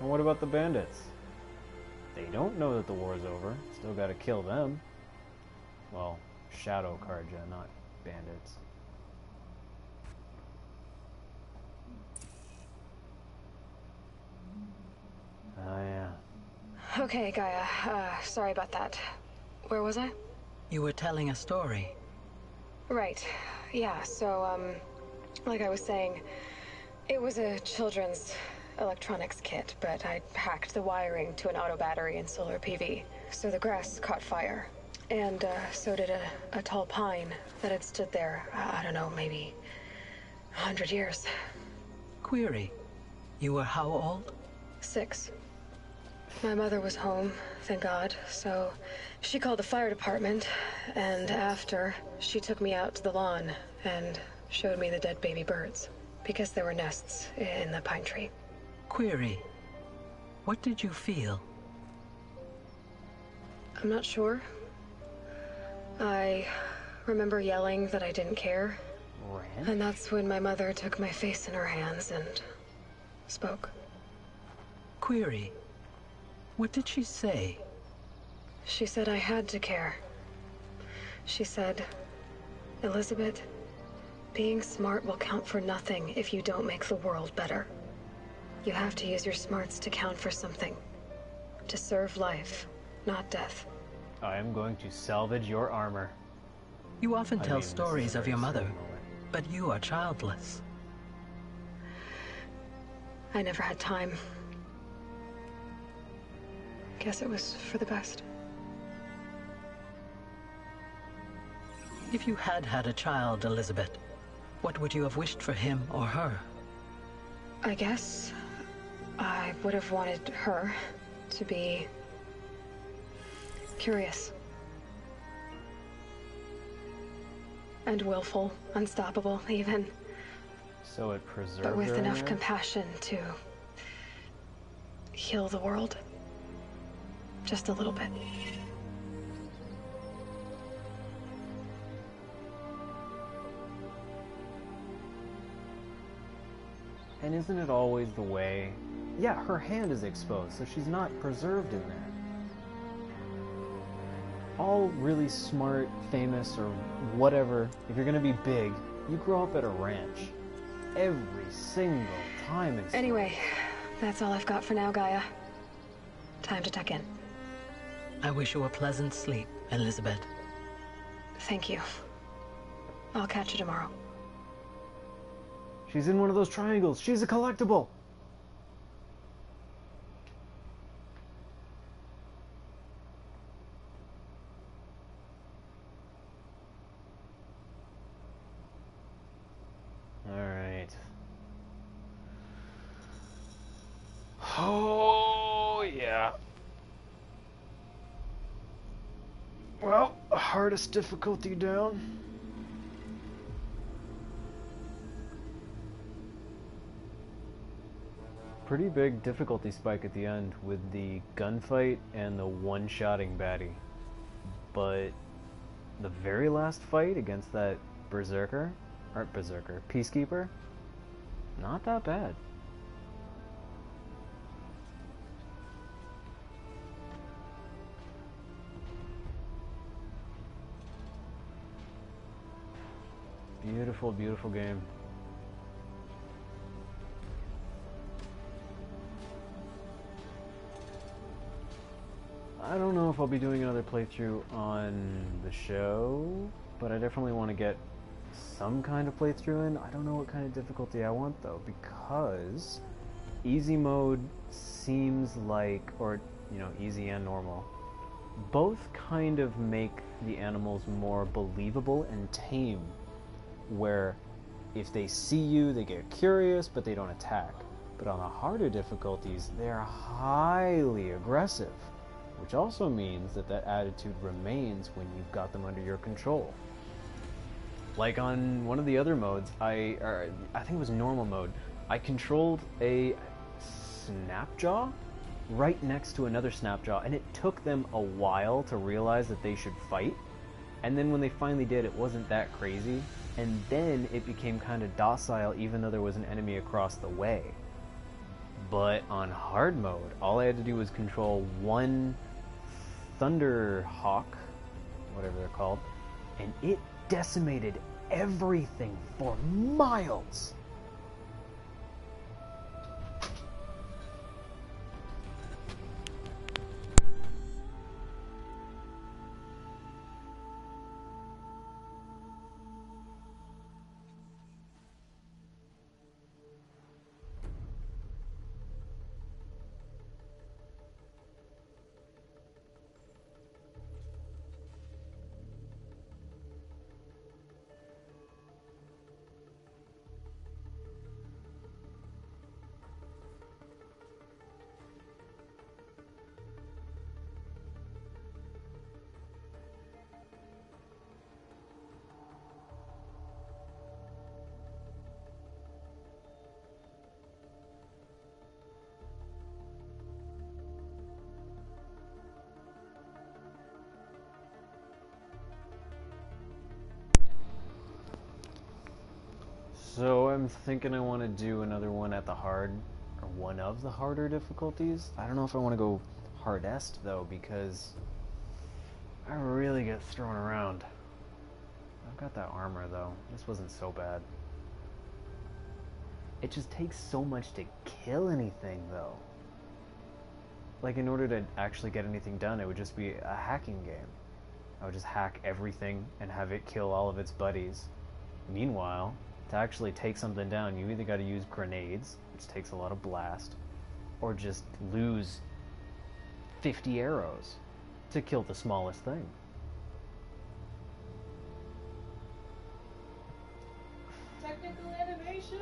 And what about the bandits? They don't know that the war's over. Still gotta kill them. Well, Shadow Karja, not bandits. Oh, yeah. Okay, Gaia. Sorry about that. Where was I? You were telling a story. Right. Yeah, so, like I was saying, it was a children's electronics kit, but I hacked the wiring to an auto battery and solar PV. So the grass caught fire. And, so did a tall pine that had stood there, I don't know, maybe 100 years. Query. You were how old? 6. My mother was home, thank God, so she called the fire department, and after, she took me out to the lawn and showed me the dead baby birds, because there were nests in the pine tree. Query. What did you feel? I'm not sure. I remember yelling that I didn't care, and that's when my mother took my face in her hands and spoke. Query. What did she say? She said I had to care. She said, Elizabeth, being smart will count for nothing if you don't make the world better. You have to use your smarts to count for something. To serve life, not death. I am going to salvage your armor. You often tell stories of your mother, but you are childless. I never had time. Guess it was for the best. If you had had a child, Elizabeth, what would you have wished for him or her? I guess I would have wanted her to be curious. And willful, unstoppable, even. So it preserved But with her enough there? compassion to heal the world. Just a little bit. And isn't it always the way? Yeah, her hand is exposed, so she's not preserved in there. All really smart, famous, or whatever, if you're gonna be big, you grow up at a ranch. Every single time it's... Anyway, that's all I've got for now, Gaia. Time to tuck in. I wish you a pleasant sleep, Elizabeth. Thank you. I'll catch you tomorrow. She's in one of those triangles. She's a collectible. All right. Oh, yeah. Well, hardest difficulty down. Pretty big difficulty spike at the end with the gunfight and the one-shotting baddie. But the very last fight against that Peacekeeper, not that bad. Beautiful, beautiful game. I don't know if I'll be doing another playthrough on the show, but I definitely want to get some kind of playthrough in. I don't know what kind of difficulty I want though, because easy mode seems like, or you know, easy and normal, both kind of make the animals more believable and tame, where if they see you, they get curious, but they don't attack. But on the harder difficulties, they're highly aggressive, which also means that that attitude remains when you've got them under your control. Like on one of the other modes, I think it was normal mode, I controlled a Snapjaw right next to another Snapjaw, and it took them a while to realize that they should fight. And then when they finally did, it wasn't that crazy. And then it became kind of docile even though there was an enemy across the way. But on hard mode, all I had to do was control one Thunderhawk, whatever they're called, and it decimated everything for miles. So I'm thinking I want to do another one at the hard, or one of the harder difficulties. I don't know if I want to go hardest though, because I really get thrown around. I've got that armor though. This wasn't so bad. It just takes so much to kill anything though. Like in order to actually get anything done, it would just be a hacking game. I would just hack everything and have it kill all of its buddies. Meanwhile, to actually take something down, you either got to use grenades, which takes a lot of blast, or just lose 50 arrows to kill the smallest thing. Technical animation!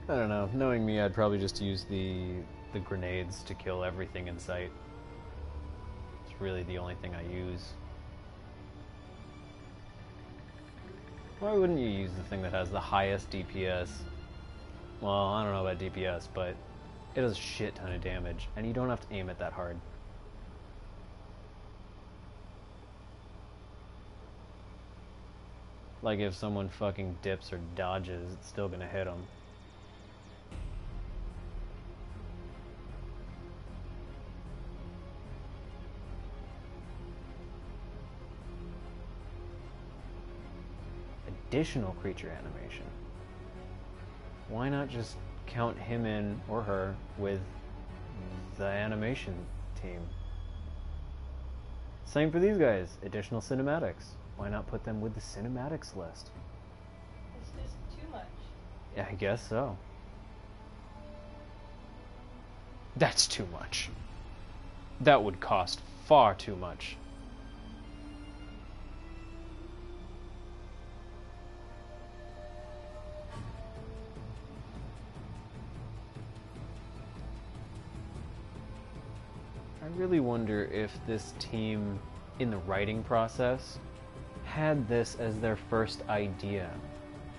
I don't know. Knowing me, I'd probably just use the grenades to kill everything in sight. Really the only thing I use. Why wouldn't you use the thing that has the highest DPS? Well, I don't know about DPS, but it does a shit ton of damage, and you don't have to aim it that hard. Like if someone fucking dips or dodges, it's still gonna hit them. Additional creature animation. Why not just count him in, or her, with the animation team? Same for these guys. Additional cinematics. Why not put them with the cinematics list? It's just too much. Yeah, I guess so. That's too much. That would cost far too much. I really wonder if this team, in the writing process, had this as their first idea,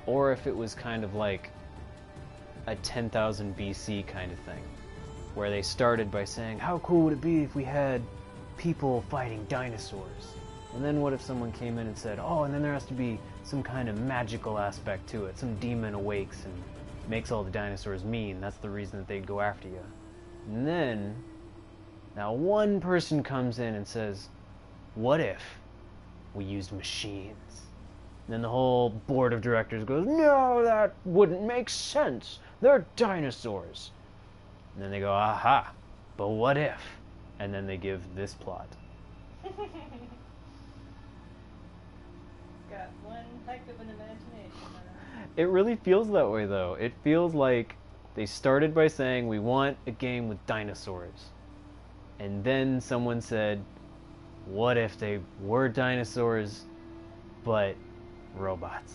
or if it was kind of like a 10,000 BC kind of thing, where they started by saying, how cool would it be if we had people fighting dinosaurs? And then what if someone came in and said, oh, and then there has to be some kind of magical aspect to it, some demon awakes and makes all the dinosaurs mean, that's the reason that they'd go after you. And then now one person comes in and says, what if we used machines? And then the whole board of directors goes, no, that wouldn't make sense. They're dinosaurs. And then they go, aha, but what if? And then they give this plot. Got one heck of an imagination. It really feels that way though. It feels like they started by saying, we want a game with dinosaurs. And then someone said, what if they were dinosaurs, but robots?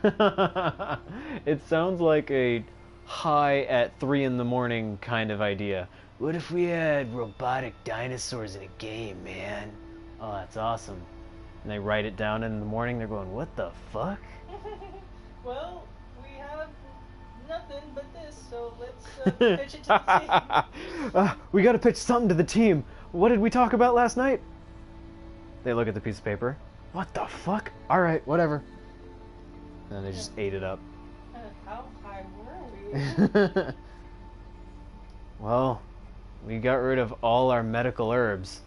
It sounds like a high at 3 in the morning kind of idea. What if we had robotic dinosaurs in a game, man? Oh, that's awesome. And they write it down in the morning, they're going, what the fuck? Well, we have nothing but this, so let's pitch it to the team. We gotta pitch something to the team. What did we talk about last night? They look at the piece of paper. What the fuck? Alright, whatever. And then they just ate it up. How high were we? Well, we got rid of all our medical herbs.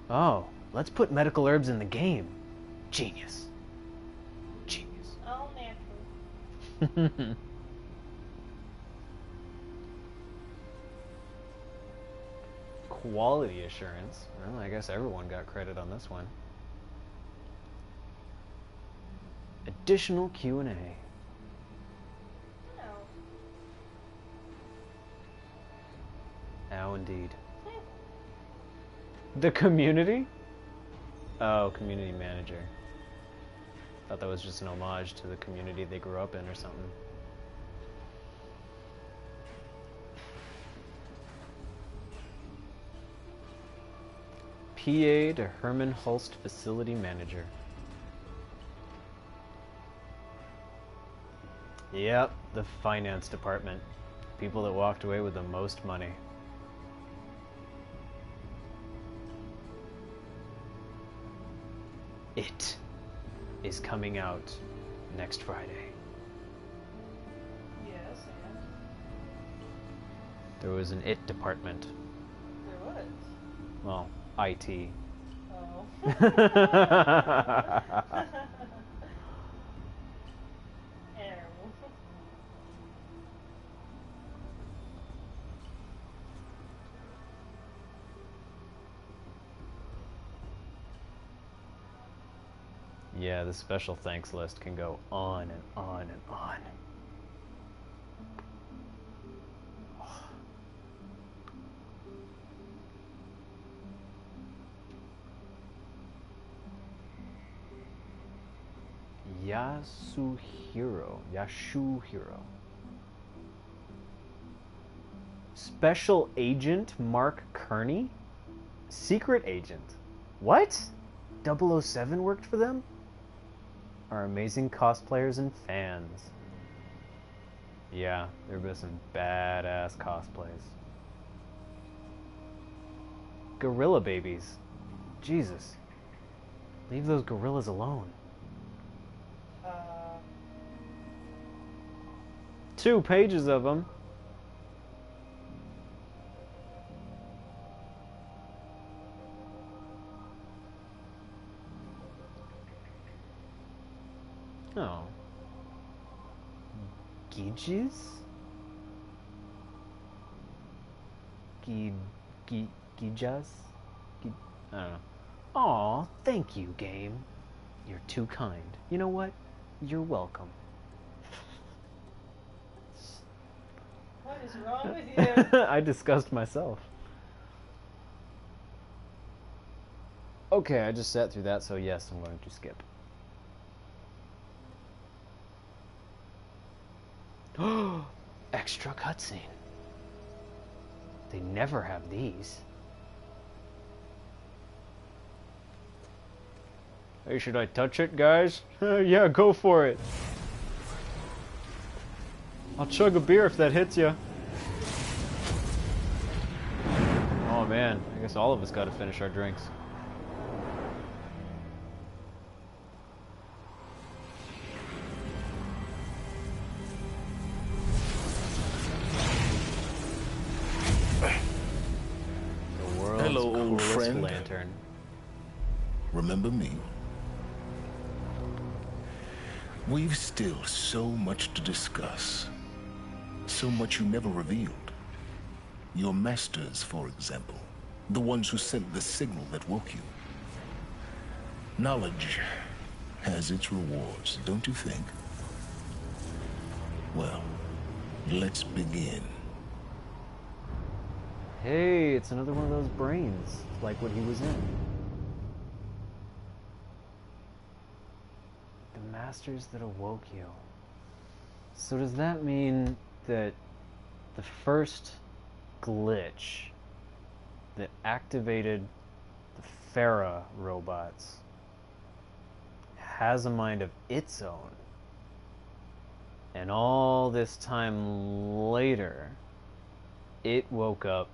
Oh, let's put medical herbs in the game. Genius. Genius. All natural. Quality assurance. Well, I guess everyone got credit on this one. Additional Q&A. No. Now indeed. The community? Oh, community manager. Thought that was just an homage to the community they grew up in or something. PA to Herman Hulst facility manager. Yep, the finance department. People that walked away with the most money. It is coming out next Friday. Yes, and There was an IT department. there was. Well, IT. Oh. Terrible. Yeah, the special thanks list can go on and on and on. Yashuhiro. Special Agent Mark Kearney? Secret Agent. What? 007 worked for them? Our amazing cosplayers and fans. Yeah, there have been some badass cosplays. Gorilla babies. Jesus. Leave those gorillas alone. 2 pages of them. Oh. Gijis? Gijas? I don't know. Aw, thank you, game. You're too kind. You know what? You're welcome. What is wrong with you? I discussed myself. Okay, I just sat through that, so yes, I'm going to skip. Extra cutscene. They never have these. Hey, should I touch it, guys? Yeah, go for it. I'll chug a beer if that hits you. Oh man, I guess all of us got to finish our drinks. The world's Hello, old coolest friend. lantern. Remember me? We've still so much to discuss. So much you never revealed. Your masters, for example. The ones who sent the signal that woke you. Knowledge has its rewards, don't you think? Well, let's begin. Hey, it's another one of those brains, like what he was in. The masters that awoke you. So does that mean that the first glitch that activated the Farah robots has a mind of its own? And all this time later, it woke up